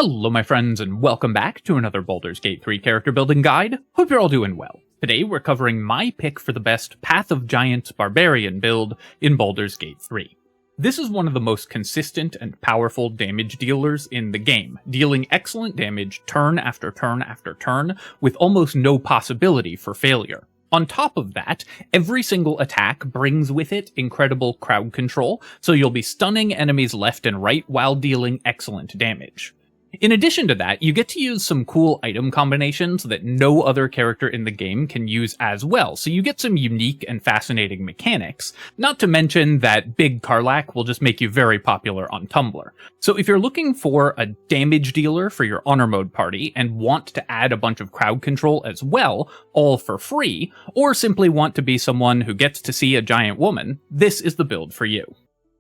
Hello my friends and welcome back to another Baldur's Gate 3 character building guide. Hope you're all doing well. Today we're covering my pick for the best Path of Giants Barbarian build in Baldur's Gate 3. This is one of the most consistent and powerful damage dealers in the game, dealing excellent damage turn after turn after turn with almost no possibility for failure. On top of that, every single attack brings with it incredible crowd control, so you'll be stunning enemies left and right while dealing excellent damage. In addition to that, you get to use some cool item combinations that no other character in the game can use as well, so you get some unique and fascinating mechanics, not to mention that Big Karlach will just make you very popular on Tumblr. So if you're looking for a damage dealer for your honor mode party and want to add a bunch of crowd control as well, all for free, or simply want to be someone who gets to see a giant woman, this is the build for you.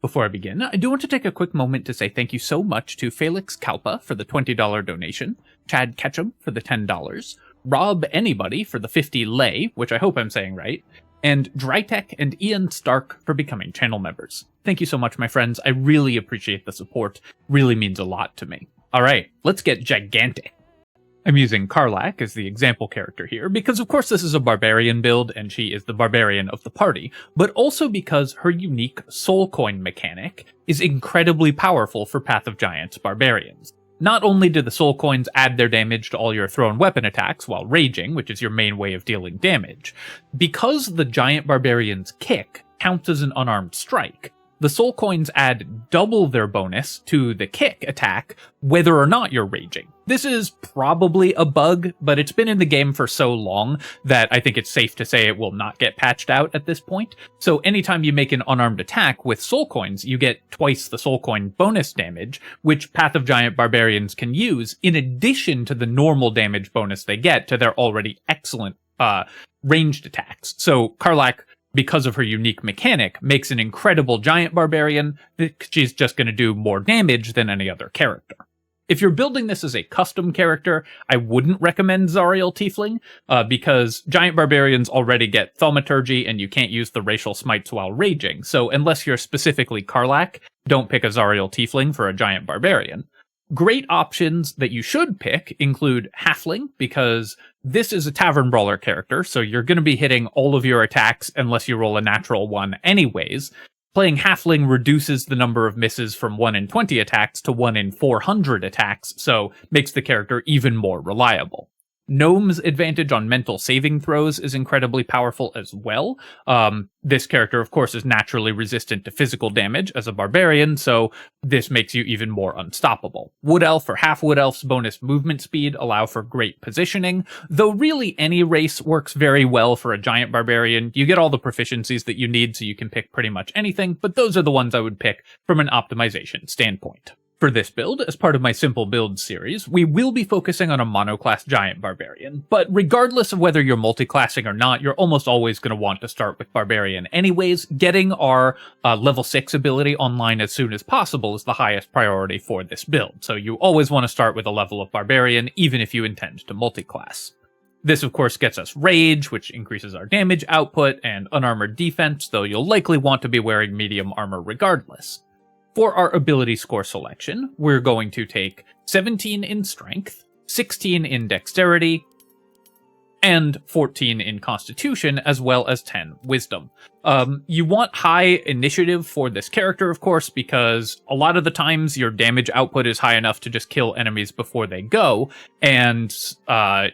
Before I begin, I do want to take a quick moment to say thank you so much to Felix Kalpa for the $20 donation, Chad Ketchum for the $10, Rob Anybody for the 50 lei, which I hope I'm saying right, and Drytech and Ian Stark for becoming channel members. Thank you so much, my friends. I really appreciate the support. Really means a lot to me. Alright, let's get gigantic. I'm using Karlach as the example character here, because of course this is a barbarian build, and she is the barbarian of the party, but also because her unique soul coin mechanic is incredibly powerful for Path of Giants Barbarians. Not only do the soul coins add their damage to all your thrown weapon attacks while raging, which is your main way of dealing damage, because the giant barbarian's kick counts as an unarmed strike, the soul coins add double their bonus to the kick attack, whether or not you're raging. This is probably a bug, but it's been in the game for so long that I think it's safe to say it will not get patched out at this point. So anytime you make an unarmed attack with soul coins, you get twice the soul coin bonus damage, which Path of Giant Barbarians can use in addition to the normal damage bonus they get to their already excellent ranged attacks. So Karlach, because of her unique mechanic, makes an incredible giant barbarian. She's just going to do more damage than any other character. If you're building this as a custom character, I wouldn't recommend Zariel Tiefling, because giant barbarians already get thaumaturgy and you can't use the racial smites while raging, so unless you're specifically Karlach, don't pick a Zariel Tiefling for a giant barbarian. Great options that you should pick include Halfling, because this is a Tavern Brawler character, so you're going to be hitting all of your attacks unless you roll a natural one anyways. Playing Halfling reduces the number of misses from 1 in 20 attacks to 1 in 400 attacks, so makes the character even more reliable. Gnome's advantage on mental saving throws is incredibly powerful as well. This character, of course, is naturally resistant to physical damage as a barbarian, so this makes you even more unstoppable. Wood Elf or Half Wood Elf's bonus movement speed allow for great positioning, though really any race works very well for a giant barbarian. You get all the proficiencies that you need, so you can pick pretty much anything, but those are the ones I would pick from an optimization standpoint. For this build, as part of my Simple Builds series, we will be focusing on a monoclass giant barbarian, but regardless of whether you're multiclassing or not, you're almost always going to want to start with barbarian anyways. Getting our level 6 ability online as soon as possible is the highest priority for this build, so you always want to start with a level of barbarian, even if you intend to multiclass. This, of course, gets us Rage, which increases our damage output, and unarmored defense, though you'll likely want to be wearing medium armor regardless. For our ability score selection, we're going to take 17 in Strength, 16 in Dexterity, and 14 in Constitution, as well as 10 Wisdom. You want high initiative for this character, of course, because a lot of the times your damage output is high enough to just kill enemies before they go, and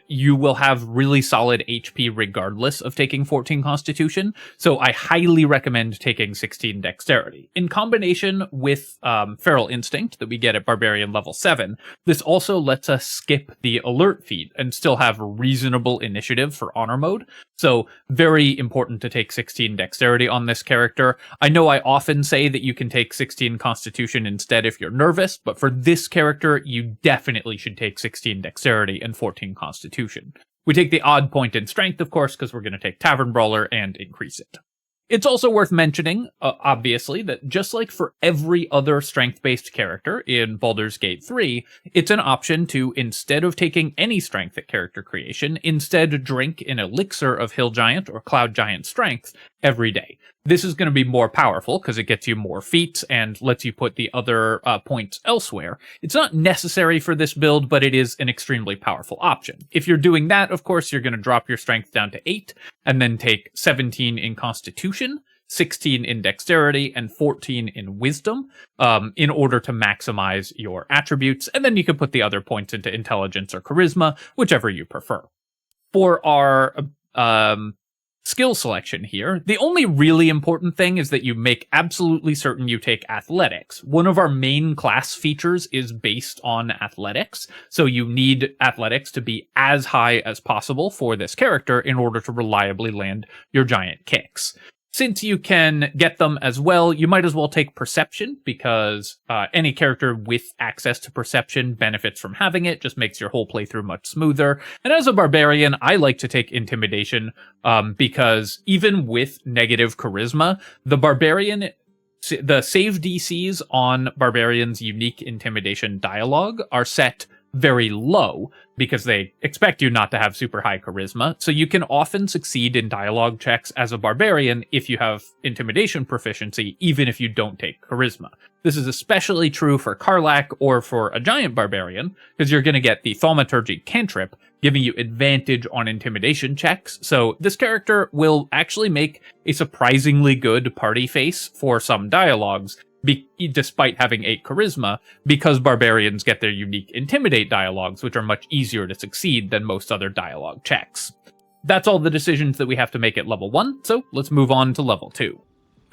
you will have really solid HP regardless of taking 14 Constitution, so I highly recommend taking 16 Dexterity. In combination with Feral Instinct that we get at Barbarian level 7, this also lets us skip the Alert feat and still have reasonable initiative for Honor mode, so very important to take 16 Dexterity on this character. I know I often say that you can take 16 Constitution instead if you're nervous, but for this character, you definitely should take 16 Dexterity and 14 Constitution. We take the odd point in Strength, of course, because we're going to take Tavern Brawler and increase it. It's also worth mentioning, obviously, that just like for every other strength-based character in Baldur's Gate 3, it's an option to, instead of taking any strength at character creation, instead drink an elixir of Hill Giant or Cloud Giant strength, every day. This is going to be more powerful because it gets you more feats and lets you put the other points elsewhere. It's not necessary for this build, but it is an extremely powerful option. If you're doing that, of course, you're going to drop your strength down to 8 and then take 17 in Constitution, 16 in Dexterity, and 14 in Wisdom in order to maximize your attributes. And then you can put the other points into Intelligence or Charisma, whichever you prefer. For our skill selection here, the only really important thing is that you make absolutely certain you take Athletics. One of our main class features is based on Athletics, so you need Athletics to be as high as possible for this character in order to reliably land your giant kicks. Since you can get them as well, you might as well take Perception, because any character with access to Perception benefits from having it, just makes your whole playthrough much smoother. And as a Barbarian, I like to take Intimidation, because even with negative Charisma, the save DCs on Barbarian's unique Intimidation dialogue are set very low because they expect you not to have super high charisma, so you can often succeed in dialogue checks as a barbarian if you have intimidation proficiency, even if you don't take charisma. This is especially true for Karlach or for a giant barbarian, because you're going to get the Thaumaturgy cantrip, giving you advantage on intimidation checks, so this character will actually make a surprisingly good party face for some dialogues, despite having 8 charisma, because barbarians get their unique intimidate dialogues, which are much easier to succeed than most other dialogue checks. That's all the decisions that we have to make at level 1, so let's move on to level 2.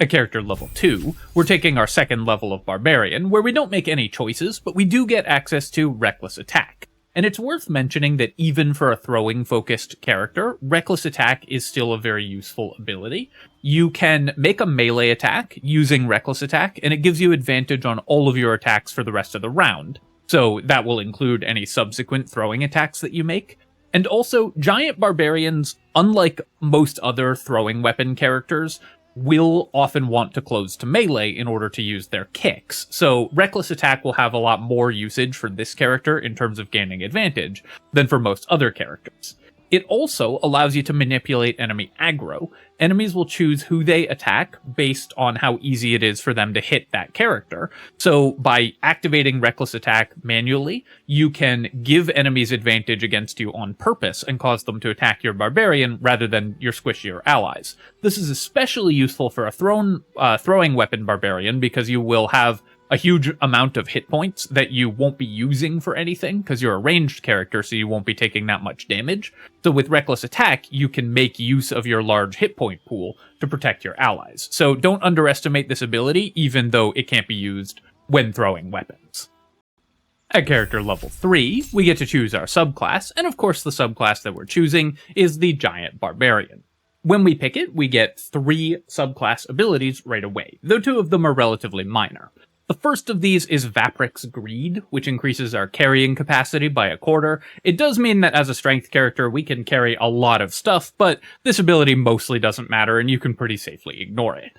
At character level 2, we're taking our second level of barbarian, where we don't make any choices, but we do get access to reckless attack. And it's worth mentioning that even for a throwing-focused character, Reckless Attack is still a very useful ability. You can make a melee attack using Reckless Attack, and it gives you advantage on all of your attacks for the rest of the round. So that will include any subsequent throwing attacks that you make. And also, Giant Barbarians, unlike most other throwing weapon characters, will often want to close to melee in order to use their kicks. So Reckless Attack will have a lot more usage for this character in terms of gaining advantage than for most other characters. It also allows you to manipulate enemy aggro. Enemies will choose who they attack based on how easy it is for them to hit that character. So by activating Reckless Attack manually, you can give enemies advantage against you on purpose and cause them to attack your barbarian rather than your squishier allies. This is especially useful for a throwing weapon barbarian because you will have a huge amount of hit points that you won't be using for anything because you're a ranged character, so you won't be taking that much damage. So with Reckless Attack, you can make use of your large hit point pool to protect your allies. So don't underestimate this ability, even though it can't be used when throwing weapons. At character level 3, we get to choose our subclass, and of course the subclass that we're choosing is the Giant Barbarian. When we pick it, we get 3 subclass abilities right away, though 2 of them are relatively minor. The first of these is Vapric's Greed, which increases our carrying capacity by 1/4. It does mean that as a strength character, we can carry a lot of stuff, but this ability mostly doesn't matter and you can pretty safely ignore it.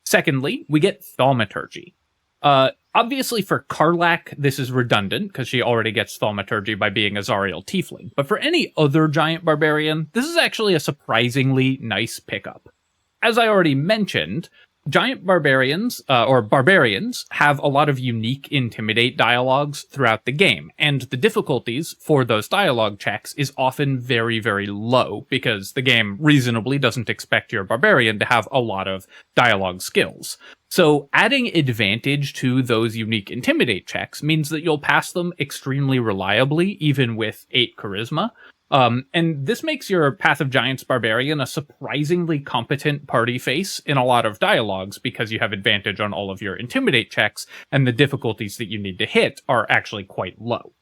Secondly, we get Thaumaturgy. Obviously for Karlach, this is redundant, because she already gets Thaumaturgy by being a Zariel Tiefling, but for any other giant barbarian, this is actually a surprisingly nice pickup. As I already mentioned, giant barbarians, or barbarians, have a lot of unique intimidate dialogues throughout the game, and the difficulties for those dialogue checks is often very, very low, because the game reasonably doesn't expect your barbarian to have a lot of dialogue skills. So adding advantage to those unique intimidate checks means that you'll pass them extremely reliably, even with 8 charisma. And this makes your Path of Giants Barbarian a surprisingly competent party face in a lot of dialogues because you have advantage on all of your intimidate checks, and the difficulties that you need to hit are actually quite low.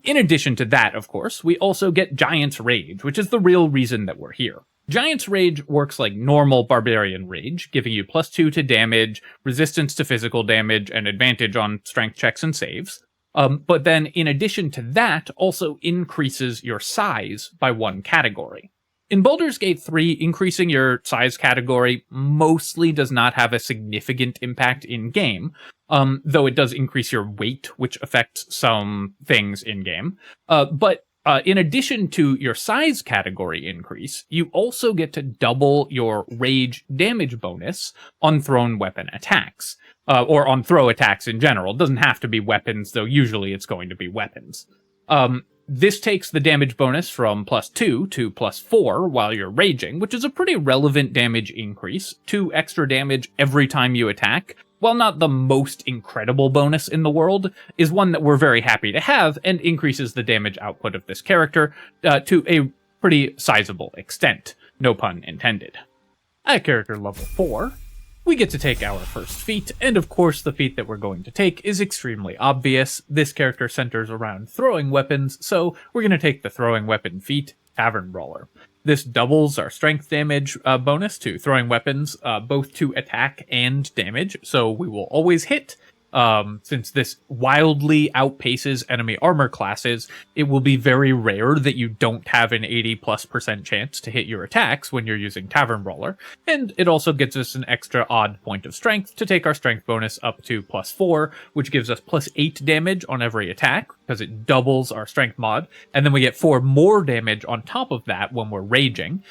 In addition to that, of course, we also get Giant's Rage, which is the real reason that we're here. Giant's Rage works like normal Barbarian Rage, giving you +2 to damage, resistance to physical damage, and advantage on strength checks and saves. But then, in addition to that, also increases your size by 1 category. In Baldur's Gate 3, increasing your size category mostly does not have a significant impact in-game, though it does increase your weight, which affects some things in-game. But In addition to your size category increase, you also get to double your rage damage bonus on thrown weapon attacks, or on throw attacks in general. It doesn't have to be weapons, though usually it's going to be weapons. This takes the damage bonus from +2 to +4 while you're raging, which is a pretty relevant damage increase. 2 extra damage every time you attack, while not the most incredible bonus in the world, is one that we're very happy to have and increases the damage output of this character to a pretty sizable extent. No pun intended. At character level 4, we get to take our first feat, and of course the feat that we're going to take is extremely obvious. This character centers around throwing weapons, so we're going to take the throwing weapon feat, Tavern Brawler. This doubles our strength damage bonus to throwing weapons, both to attack and damage, so we will always hit. Since this wildly outpaces enemy armor classes, it will be very rare that you don't have an 80+% chance to hit your attacks when you're using Tavern Brawler, and it also gives us an extra odd point of strength to take our strength bonus up to +4, which gives us +8 damage on every attack, because it doubles our strength mod, and then we get 4 more damage on top of that when we're raging.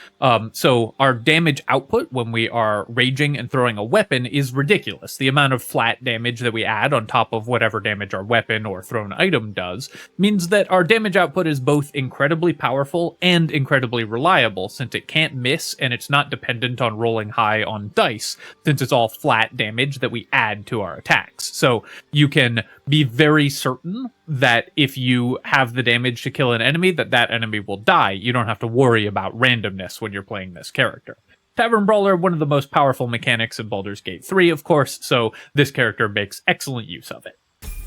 So our damage output when we are raging and throwing a weapon is ridiculous. The amount of flat damage that we add on top of whatever damage our weapon or thrown item does means that our damage output is both incredibly powerful and incredibly reliable, since it can't miss and it's not dependent on rolling high on dice, since it's all flat damage that we add to our attacks. So you can be very certain that if you have the damage to kill an enemy, that enemy will die. You don't have to worry about randomness when you're playing this character. Tavern Brawler, one of the most powerful mechanics in Baldur's Gate 3, of course, so this character makes excellent use of it.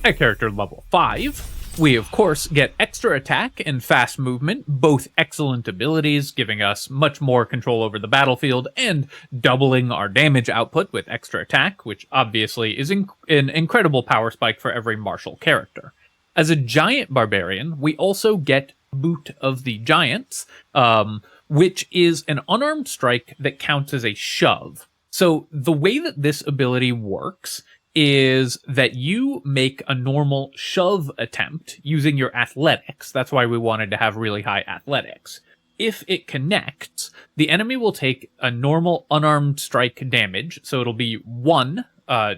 At character level 5, we of course get extra attack and fast movement, both excellent abilities, giving us much more control over the battlefield and doubling our damage output with extra attack, which obviously is an incredible power spike for every martial character. As a Giant Barbarian, we also get Boot of the Giants, which is an unarmed strike that counts as a shove. So the way that this ability works is that you make a normal shove attempt using your athletics. That's why we wanted to have really high athletics. If it connects, the enemy will take a normal unarmed strike damage, so it'll be 1,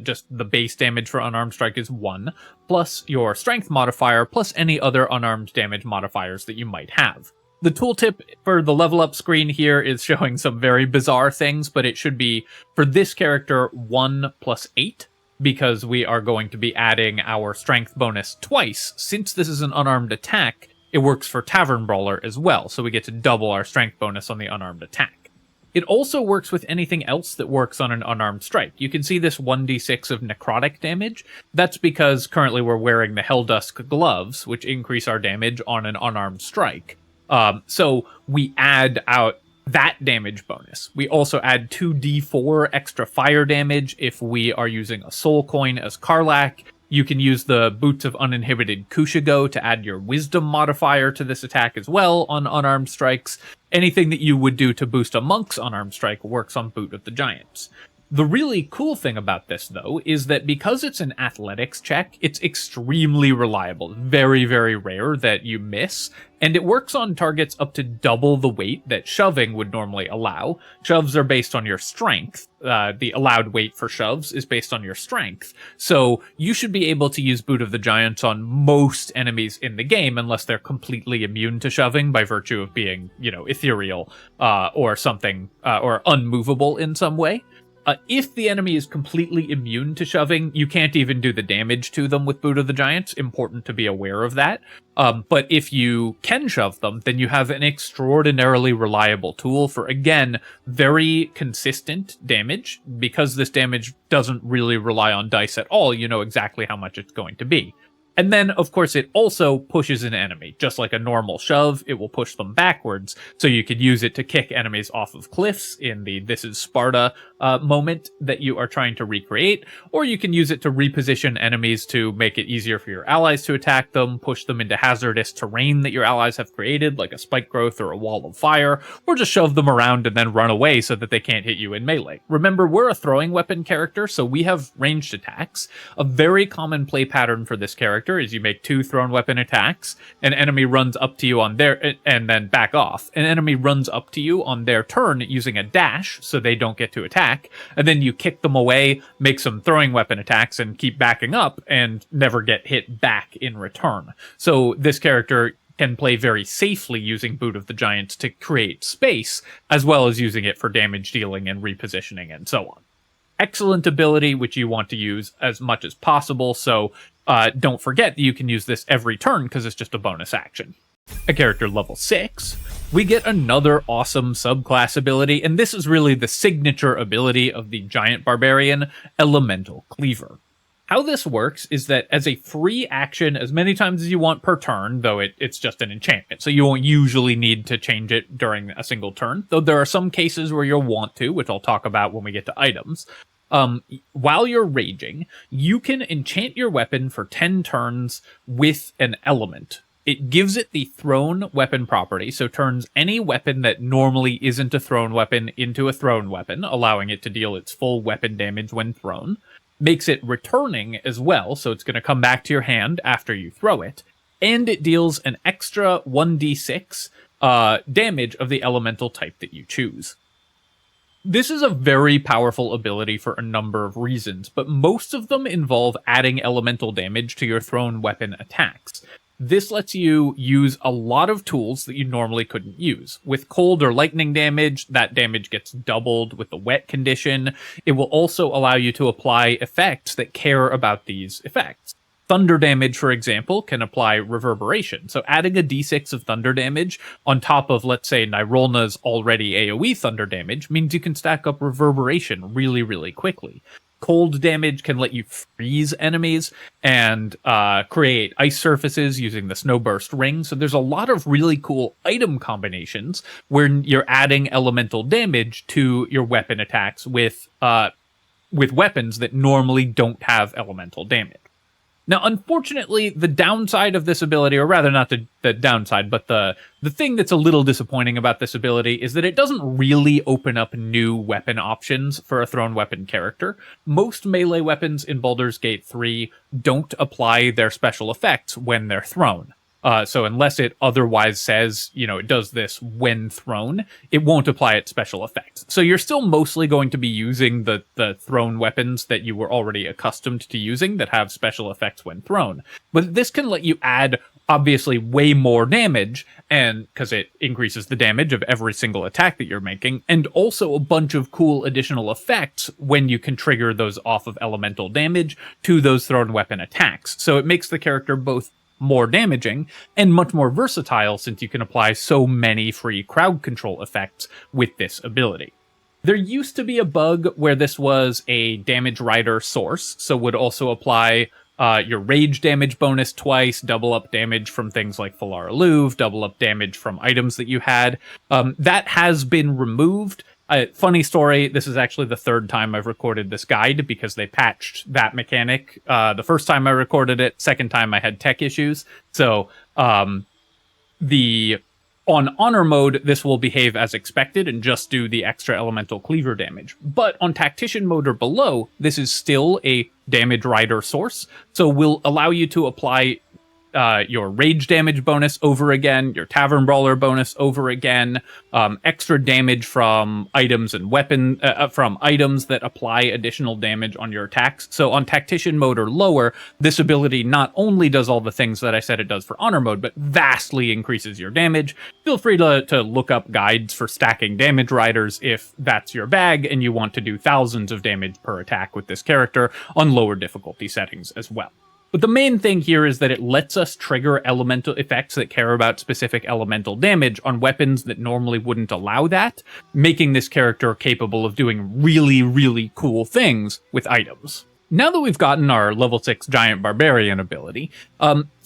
just the base damage for unarmed strike is 1, plus your strength modifier, plus any other unarmed damage modifiers that you might have. The tooltip for the level up screen here is showing some very bizarre things, but it should be, for this character, 1 plus 8, because we are going to be adding our strength bonus twice. Since this is an unarmed attack, it works for Tavern Brawler as well, so we get to double our strength bonus on the unarmed attack. It also works with anything else that works on an unarmed strike. You can see this 1d6 of necrotic damage. That's because currently we're wearing the Helldusk gloves, which increase our damage on an unarmed strike. So we add out that damage bonus. We also add 2d4 extra fire damage if we are using a soul coin as Karlach. You can use the Boots of Uninhibited Kushigo to add your wisdom modifier to this attack as well on unarmed strikes. Anything that you would do to boost a monk's unarmed strike works on Boot of the Giants. The really cool thing about this, though, is that because it's an athletics check, it's extremely reliable. Very, very rare that you miss, and it works on targets up to double the weight that shoving would normally allow. Shoves are based on your strength. The allowed weight for shoves is based on your strength. So you should be able to use Boot of the Giants on most enemies in the game, unless they're completely immune to shoving by virtue of being, ethereal or something, or unmovable in some way. If the enemy is completely immune to shoving, you can't even do the damage to them with Boot of the Giants. Important to be aware of that. But if you can shove them, then you have an extraordinarily reliable tool for, again, very consistent damage. Because this damage doesn't really rely on dice at all, you know exactly how much it's going to be. And then, of course, it also pushes an enemy. Just like a normal shove, it will push them backwards, so you could use it to kick enemies off of cliffs in the This is Sparta moment that you are trying to recreate, or you can use it to reposition enemies to make it easier for your allies to attack them, push them into hazardous terrain that your allies have created, like a spike growth or a wall of fire, or just shove them around and then run away so that they can't hit you in melee. Remember, we're a throwing weapon character, so we have ranged attacks. A very common play pattern for this character character is you make 2 thrown weapon attacks, an enemy runs up to you on their, and then back off. An enemy runs up to you on their turn using a dash, so they don't get to attack, and then you kick them away, make some throwing weapon attacks, and keep backing up, and never get hit back in return. So this character can play very safely using Boot of the Giants to create space, as well as using it for damage dealing and repositioning and so on. Excellent ability, which you want to use as much as possible, so don't forget that you can use this every turn because it's just a bonus action. At character level 6, we get another awesome subclass ability, and this is really the signature ability of the Giant Barbarian, Elemental Cleaver. How this works is that as a free action, as many times as you want per turn, though it's just an enchantment, so you won't usually need to change it during a single turn, though there are some cases where you'll want to, which I'll talk about when we get to items. While you're raging, you can enchant your weapon for 10 turns with an element. It gives it the thrown weapon property, so turns any weapon that normally isn't a thrown weapon into a thrown weapon, allowing it to deal its full weapon damage when thrown. Makes it returning as well, so it's going to come back to your hand after you throw it, and it deals an extra 1d6 damage of the elemental type that you choose. This is a very powerful ability for a number of reasons, but most of them involve adding elemental damage to your thrown weapon attacks. This lets you use a lot of tools that you normally couldn't use. With cold or lightning damage, that damage gets doubled with the wet condition. It will also allow you to apply effects that care about these effects. Thunder damage, for example, can apply reverberation. So adding a d6 of thunder damage on top of, let's say, Nyrolna's already AoE thunder damage means you can stack up reverberation really, really quickly. Cold damage can let you freeze enemies and create ice surfaces using the Snowburst Ring. So there's a lot of really cool item combinations where you're adding elemental damage to your weapon attacks with weapons that normally don't have elemental damage. Now, unfortunately, the downside of this ability, or rather not the downside, but the thing that's a little disappointing about this ability is that it doesn't really open up new weapon options for a thrown weapon character. Most melee weapons in Baldur's Gate 3 don't apply their special effects when they're thrown. So unless it otherwise says, it does this when thrown, it won't apply its special effects. So you're still mostly going to be using the thrown weapons that you were already accustomed to using that have special effects when thrown. But this can let you add, obviously, way more damage, and because it increases the damage of every single attack that you're making, and also a bunch of cool additional effects when you can trigger those off of elemental damage to those thrown weapon attacks. So it makes the character both more damaging and much more versatile since you can apply so many free crowd control effects with this ability. There used to be a bug where this was a damage rider source, so would also apply your rage damage bonus twice, double up damage from things like Falar Alluve, double up damage from items that you had. That has been removed. Funny story, this is actually the 3rd time I've recorded this guide because they patched that mechanic. The first time I recorded it, second time I had tech issues. So on Honor mode, this will behave as expected and just do the extra elemental cleaver damage. But on Tactician mode or below, this is still a damage rider source, so will allow you to apply your rage damage bonus over again, your tavern brawler bonus over again, extra damage from items and from items that apply additional damage on your attacks. So on Tactician mode or lower, this ability not only does all the things that I said it does for Honor mode, but vastly increases your damage. Feel free to look up guides for stacking damage riders if that's your bag and you want to do thousands of damage per attack with this character on lower difficulty settings as well. But the main thing here is that it lets us trigger elemental effects that care about specific elemental damage on weapons that normally wouldn't allow that, making this character capable of doing really, really cool things with items. Now that we've gotten our level 6 Giant Barbarian ability,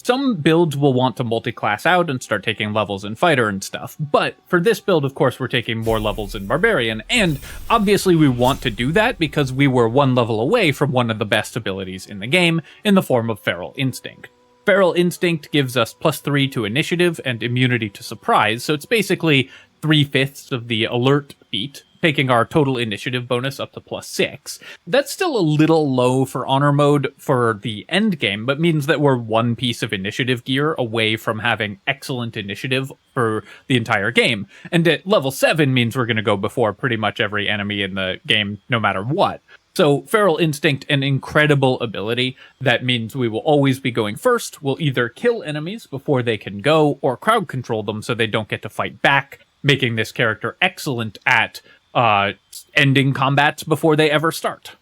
some builds will want to multi-class out and start taking levels in Fighter and stuff, but for this build, of course, we're taking more levels in Barbarian, and obviously we want to do that because we were 1 level away from one of the best abilities in the game in the form of Feral Instinct. Feral Instinct gives us +3 to Initiative and immunity to Surprise, so it's basically 3/5 of the Alert feat, taking our total initiative bonus up to +6. That's still a little low for honor mode for the end game, but means that we're one piece of initiative gear away from having excellent initiative for the entire game. And at level 7 means we're going to go before pretty much every enemy in the game, no matter what. So Feral Instinct, an incredible ability. That means we will always be going first. We'll either kill enemies before they can go, or crowd control them so they don't get to fight back, making this character excellent at ending combats before they ever start.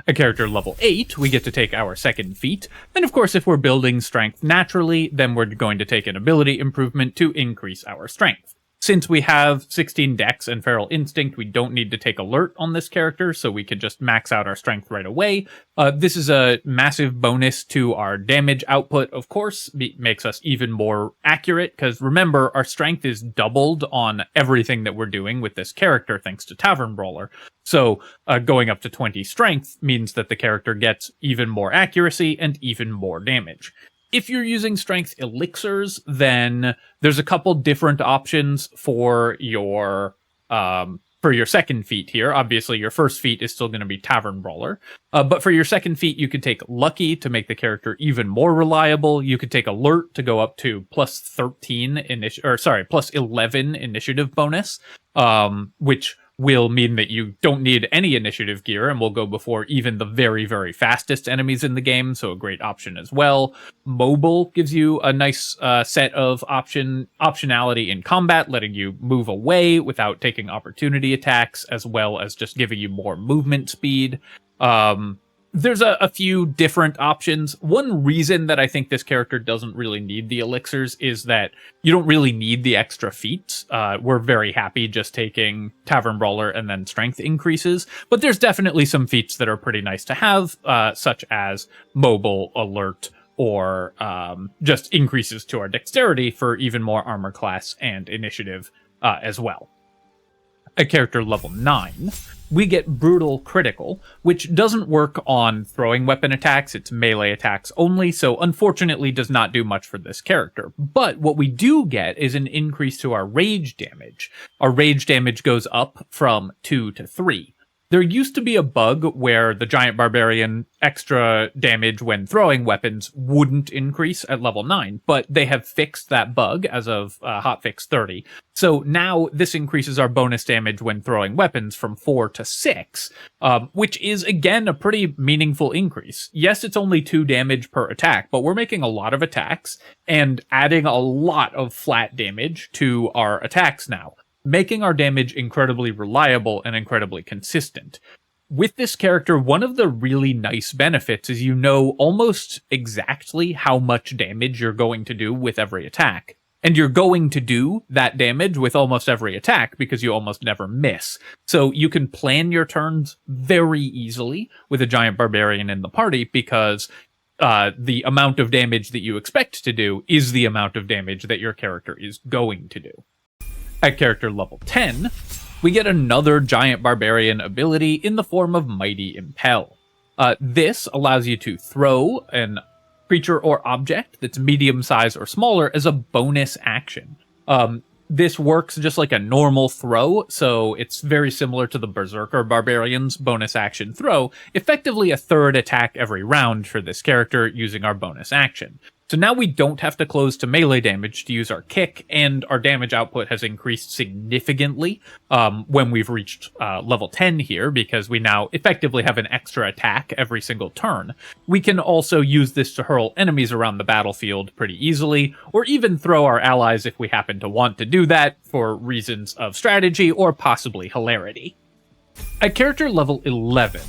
At character level 8, we get to take our second feat, and of course if we're building strength naturally, then we're going to take an ability improvement to increase our strength. Since we have 16 Dex and Feral Instinct, we don't need to take Alert on this character, so we can just max out our strength right away. This is a massive bonus to our damage output, of course. It makes us even more accurate, because remember, our strength is doubled on everything that we're doing with this character, thanks to Tavern Brawler. So going up to 20 strength means that the character gets even more accuracy and even more damage. If you're using strength elixirs, then there's a couple different options for your second feat here. Obviously, your first feat is still going to be Tavern Brawler. But for your second feat, you could take Lucky to make the character even more reliable. You could take Alert to go up to +11 initiative bonus, which will mean that you don't need any initiative gear and will go before even the very, very fastest enemies in the game, so a great option as well. Mobile gives you a nice set of optionality in combat, letting you move away without taking opportunity attacks, as well as just giving you more movement speed. There's a few different options. One reason that I think this character doesn't really need the elixirs is that you don't really need the extra feats. We're very happy just taking Tavern Brawler and then strength increases, but there's definitely some feats that are pretty nice to have, such as Mobile, Alert, or just increases to our dexterity for even more armor class and initiative as well. At character level 9, we get Brutal Critical, which doesn't work on throwing weapon attacks, it's melee attacks only, so unfortunately does not do much for this character. But what we do get is an increase to our rage damage. Our rage damage goes up from 2 to 3. There used to be a bug where the Giant Barbarian extra damage when throwing weapons wouldn't increase at level 9, but they have fixed that bug as of hotfix 30. So now this increases our bonus damage when throwing weapons from 4 to 6, which is, again, a pretty meaningful increase. Yes, it's only 2 damage per attack, but we're making a lot of attacks and adding a lot of flat damage to our attacks now, making our damage incredibly reliable and incredibly consistent. With this character, one of the really nice benefits is you know almost exactly how much damage you're going to do with every attack. And you're going to do that damage with almost every attack because you almost never miss. So you can plan your turns very easily with a Giant Barbarian in the party because the amount of damage that you expect to do is the amount of damage that your character is going to do. At character level 10, we get another Giant Barbarian ability in the form of Mighty Impel. This allows you to throw an creature or object that's medium size or smaller as a bonus action. This works just like a normal throw, so it's very similar to the Berserker Barbarian's bonus action throw, effectively a third attack every round for this character using our bonus action. So now we don't have to close to melee damage to use our kick, and our damage output has increased significantly when we've reached level 10 here, because we now effectively have an extra attack every single turn. We can also use this to hurl enemies around the battlefield pretty easily, or even throw our allies if we happen to want to do that for reasons of strategy or possibly hilarity. At character level 11,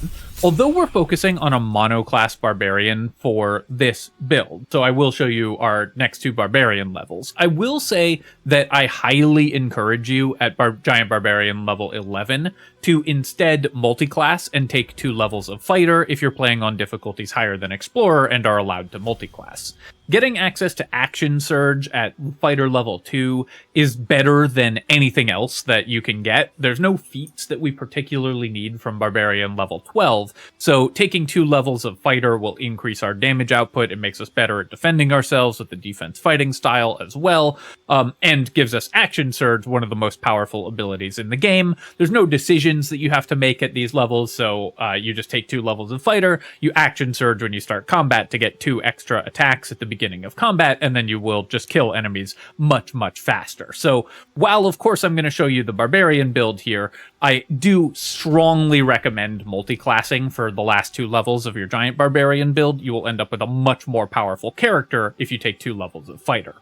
although we're focusing on a monoclass barbarian for this build, so I will show you our next 2 barbarian levels, I will say that I highly encourage you at Giant Barbarian level 11 to instead multiclass and take 2 levels of fighter if you're playing on difficulties higher than explorer and are allowed to multiclass. Getting access to Action Surge at fighter level 2 is better than anything else that you can get. There's no feats that we particularly need from Barbarian level 12, 12. So taking 2 levels of fighter will increase our damage output. It makes us better at defending ourselves with the defense fighting style as well, and gives us action surge, one of the most powerful abilities in the game. There's no decisions that you have to make at these levels, so you just take 2 levels of fighter, you action surge when you start combat to get 2 extra attacks at the beginning of combat, and then you will just kill enemies much, much faster. So while of course I'm going to show you the Barbarian build here, I do strongly recommend multi-classing for the last 2 levels of your Giant Barbarian build. You will end up with a much more powerful character if you take 2 levels of fighter.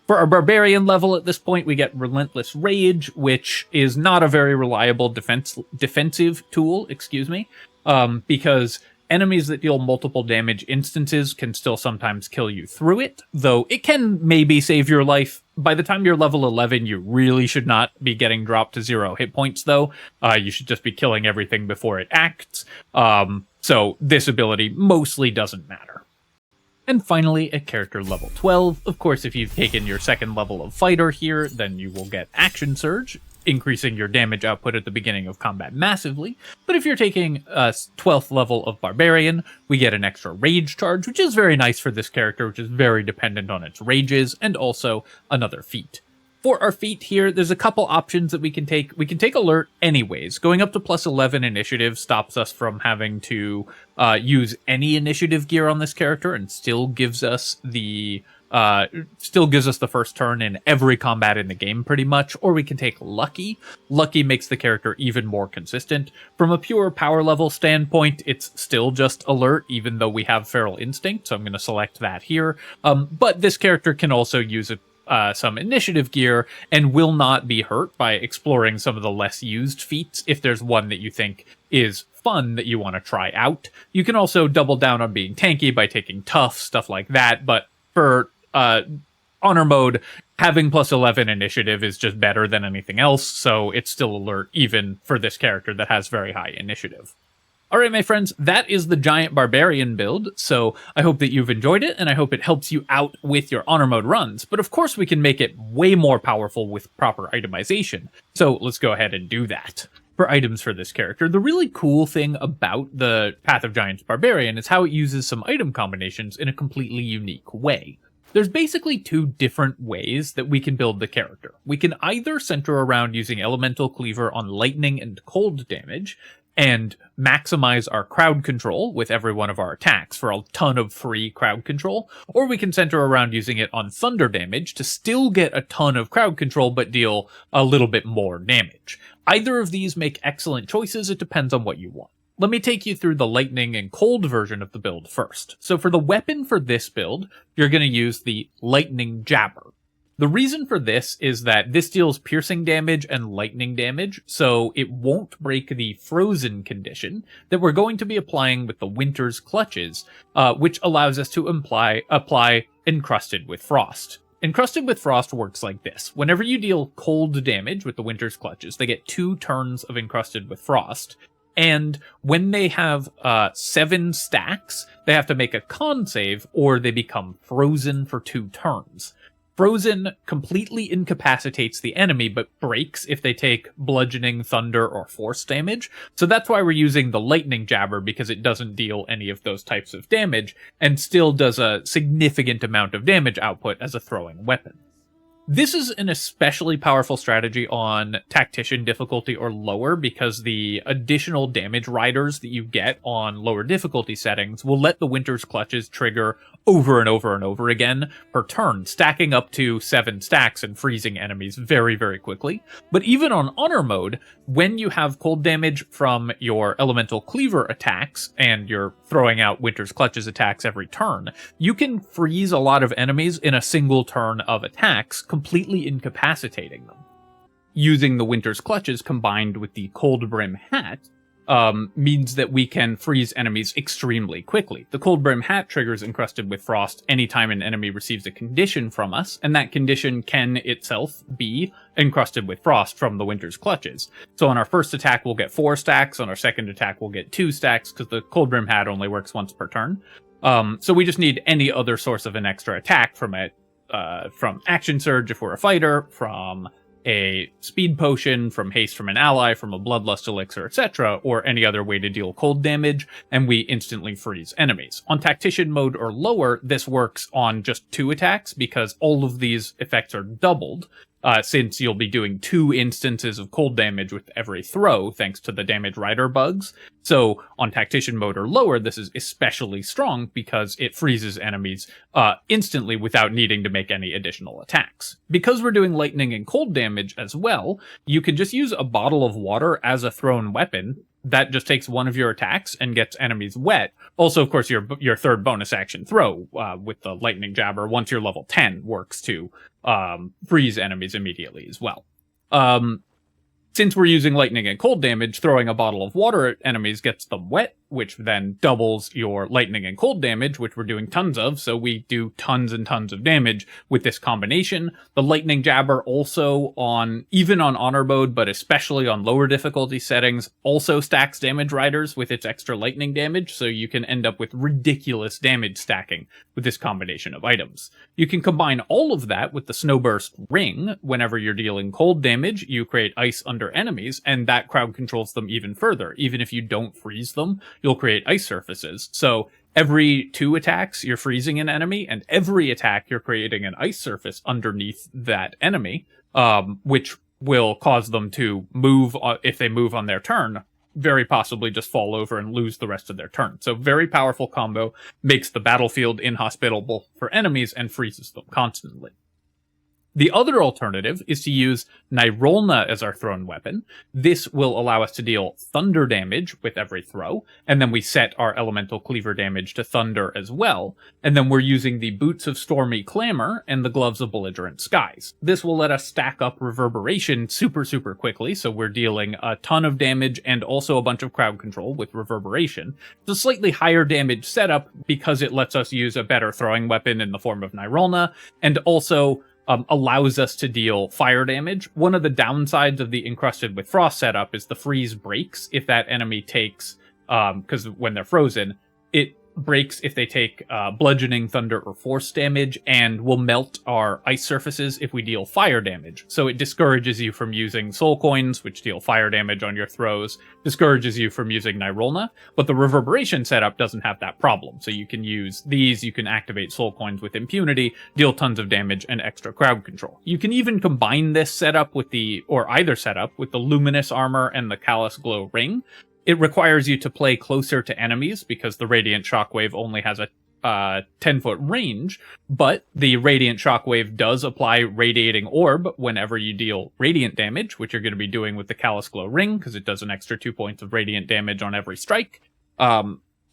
For our Barbarian level at this point, we get Relentless Rage, which is not a very reliable defensive tool, because enemies that deal multiple damage instances can still sometimes kill you through it, though it can maybe save your life. By the time you're level 11, you really should not be getting dropped to 0 hit points, though. You should just be killing everything before it acts. So this ability mostly doesn't matter. And finally, at character level 12, of course, if you've taken your 2nd level of fighter here, then you will get Action Surge, increasing your damage output at the beginning of combat massively. But if you're taking a 12th level of Barbarian, we get an extra Rage Charge, which is very nice for this character, which is very dependent on its rages, and also another feat. For our feat here, there's a couple options that we can take. We can take Alert anyways. Going up to plus 11 initiative stops us from having to use any initiative gear on this character, and still gives us the first turn in every combat in the game pretty much. Or we can take Lucky. Lucky makes the character even more consistent. From a pure power level standpoint, it's still just Alert, even though we have Feral Instinct, so I'm going to select that here. But this character can also use some initiative gear and will not be hurt by exploring some of the less used feats if there's one that you think is fun that you want to try out. You can also double down on being tanky by taking Tough, stuff like that, but for honor mode, having plus 11 initiative is just better than anything else, so it's still Alert even for this character that has very high initiative. Alright, my friends, that is the Giant Barbarian build, so I hope that you've enjoyed it, and I hope it helps you out with your honor mode runs, but of course we can make it way more powerful with proper itemization, so let's go ahead and do that. For items for this character, the really cool thing about the Path of Giants Barbarian is how it uses some item combinations in a completely unique way. There's basically 2 different ways that we can build the character. We can either center around using Elemental Cleaver on lightning and cold damage, and maximize our crowd control with every one of our attacks for a ton of free crowd control, or we can center around using it on thunder damage to still get a ton of crowd control but deal a little bit more damage. Either of these make excellent choices, it depends on what you want. Let me take you through the lightning and cold version of the build first. So for the weapon for this build, you're going to use the lightning jabber. The reason for this is that this deals piercing damage and lightning damage, so it won't break the frozen condition that we're going to be applying with the Winter's Clutches, which allows us to apply Encrusted with Frost. Encrusted with Frost works like this. Whenever you deal cold damage with the Winter's Clutches, they get 2 turns of Encrusted with Frost, and when they have 7 stacks, they have to make a con save, or they become frozen for 2 turns. Frozen completely incapacitates the enemy, but breaks if they take bludgeoning, thunder, or force damage. So that's why we're using the lightning jabber, because it doesn't deal any of those types of damage, and still does a significant amount of damage output as a throwing weapon. This is an especially powerful strategy on Tactician difficulty or lower, because the additional damage riders that you get on lower difficulty settings will let the Winter's Clutches trigger over and over and over again per turn, stacking up to 7 stacks and freezing enemies very, very quickly. But even on honor mode, when you have cold damage from your elemental cleaver attacks and you're throwing out Winter's Clutches attacks every turn, you can freeze a lot of enemies in a single turn of attacks, completely incapacitating them. Using the Winter's Clutches combined with the Cold Brim Hat means that we can freeze enemies extremely quickly. The Cold Brim Hat triggers Encrusted with Frost anytime an enemy receives a condition from us, and that condition can itself be Encrusted with Frost from the Winter's Clutches. So on our first attack, we'll get 4 stacks. On our second attack, we'll get 2 stacks, because the Cold Brim Hat only works once per turn. So we just need any other source of an extra attack from it. From Action Surge if we're a fighter, from a speed potion, from haste from an ally, from a bloodlust elixir, etc., or any other way to deal cold damage, and we instantly freeze enemies. On tactician mode or lower, this works on just 2 attacks because all of these effects are doubled. Since you'll be doing 2 instances of cold damage with every throw, thanks to the damage rider bugs. So on tactician mode or lower, this is especially strong because it freezes enemies instantly without needing to make any additional attacks. Because we're doing lightning and cold damage as well, you can just use a bottle of water as a thrown weapon. That just takes one of your attacks and gets enemies wet. Also, of course, your third bonus action throw with the lightning jabber, once you're level 10, works to freeze enemies immediately as well. Since we're using lightning and cold damage, throwing a bottle of water at enemies gets them wet, which then doubles your lightning and cold damage, which we're doing tons of, so we do tons and tons of damage with this combination. The lightning jabber also even on honor mode, but especially on lower difficulty settings, also stacks damage riders with its extra lightning damage, so you can end up with ridiculous damage stacking with this combination of items. You can combine all of that with the snowburst ring. Whenever you're dealing cold damage, you create ice under enemies, and that crowd controls them even further. Even if you don't freeze them, you'll create ice surfaces. So every 2 attacks, you're freezing an enemy, and every attack, you're creating an ice surface underneath that enemy, which will cause them to move, if they move on their turn, very possibly just fall over and lose the rest of their turn. So very powerful combo, makes the battlefield inhospitable for enemies, and freezes them constantly. The other alternative is to use Nirolna as our thrown weapon. This will allow us to deal thunder damage with every throw, and then we set our elemental cleaver damage to thunder as well, and then we're using the Boots of Stormy Clamor and the Gloves of Belligerent Skies. This will let us stack up reverberation super quickly, so we're dealing a ton of damage and also a bunch of crowd control with reverberation. It's a slightly higher damage setup because it lets us use a better throwing weapon in the form of Nirolna, and also allows us to deal fire damage. One of the downsides of the Encrusted with Frost setup is the freeze breaks if that enemy takes, because when they're frozen, it breaks if they take bludgeoning, thunder, or force damage, and will melt our ice surfaces if we deal fire damage. So it discourages you from using soul coins, which deal fire damage on your throws, discourages you from using Nirolna, but the reverberation setup doesn't have that problem. So you can use these, you can activate soul coins with impunity, deal tons of damage, and extra crowd control. You can even combine this setup with either setup with the luminous armor and the callous glow ring. It requires you to play closer to enemies because the Radiant Shockwave only has a 10-foot range, but the Radiant Shockwave does apply Radiating Orb whenever you deal radiant damage, which you're going to be doing with the Callous Glow Ring because it does an extra 2 points of radiant damage on every strike.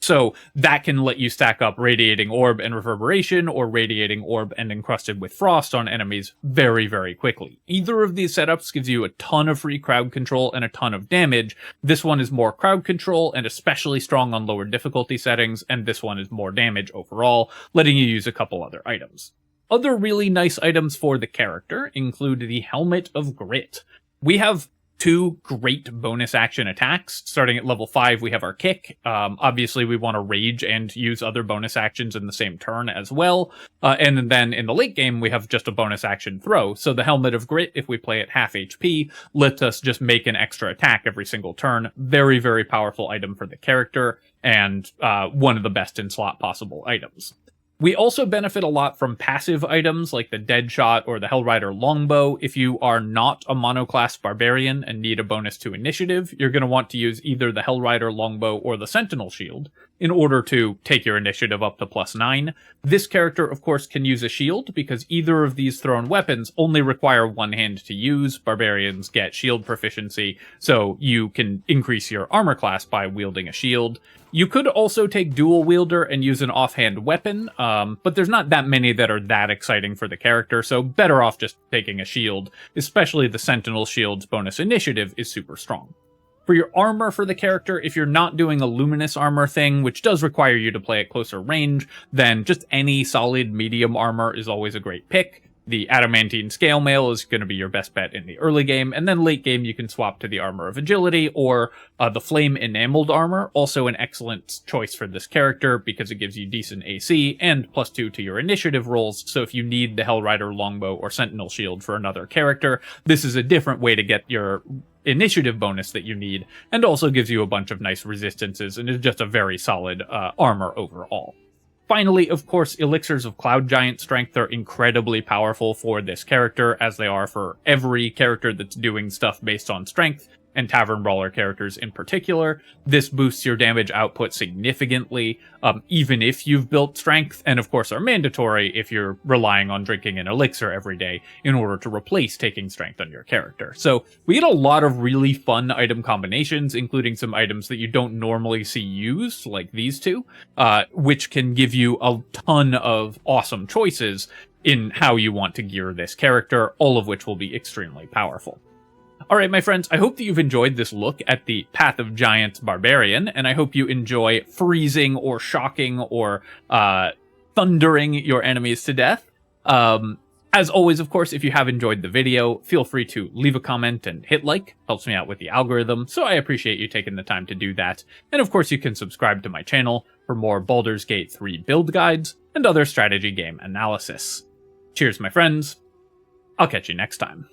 So that can let you stack up Radiating Orb and Reverberation, or Radiating Orb and Encrusted with Frost on enemies very quickly. Either of these setups gives you a ton of free crowd control and a ton of damage. This one is more crowd control and especially strong on lower difficulty settings, and this one is more damage overall, letting you use a couple other items. Other really nice items for the character include the Helmet of Grit. We have 2 great bonus action attacks. Starting at level 5, we have our kick. Obviously, we want to rage and use other bonus actions in the same turn as well. And then in the late game, we have just a bonus action throw. So the Helmet of Grit, if we play at half HP, lets us just make an extra attack every single turn. Very powerful item for the character, and one of the best in slot possible items. We also benefit a lot from passive items like the Deadshot or the Hellrider Longbow. If you are not a monoclass barbarian and need a bonus to initiative, you're going to want to use either the Hellrider Longbow or the Sentinel Shield in order to take your initiative up to +9. This character, of course, can use a shield because either of these thrown weapons only require one hand to use. Barbarians get shield proficiency, so you can increase your armor class by wielding a shield. You could also take dual wielder and use an offhand weapon, but there's not that many that are that exciting for the character, so better off just taking a shield, especially the Sentinel Shield's bonus initiative is super strong. For your armor for the character, if you're not doing a luminous armor thing, which does require you to play at closer range, then just any solid medium armor is always a great pick. The adamantine scale mail is going to be your best bet in the early game, and then late game you can swap to the armor of agility or the flame enameled armor, also an excellent choice for this character because it gives you decent AC and +2 to your initiative rolls, so if you need the Hellrider longbow or sentinel shield for another character, this is a different way to get your initiative bonus that you need, and also gives you a bunch of nice resistances and is just a very solid armor overall. Finally, of course, elixirs of Cloud Giant strength are incredibly powerful for this character, as they are for every character that's doing stuff based on strength, and Tavern Brawler characters in particular. This boosts your damage output significantly, even if you've built strength, and of course are mandatory if you're relying on drinking an elixir every day in order to replace taking strength on your character. So we get a lot of really fun item combinations, including some items that you don't normally see used, like these two, which can give you a ton of awesome choices in how you want to gear this character, all of which will be extremely powerful. Alright, my friends, I hope that you've enjoyed this look at the Path of Giants Barbarian, and I hope you enjoy freezing or shocking or thundering your enemies to death. As always, of course, if you have enjoyed the video, feel free to leave a comment and hit like. Helps me out with the algorithm, so I appreciate you taking the time to do that. And of course, you can subscribe to my channel for more Baldur's Gate 3 build guides and other strategy game analysis. Cheers, my friends. I'll catch you next time.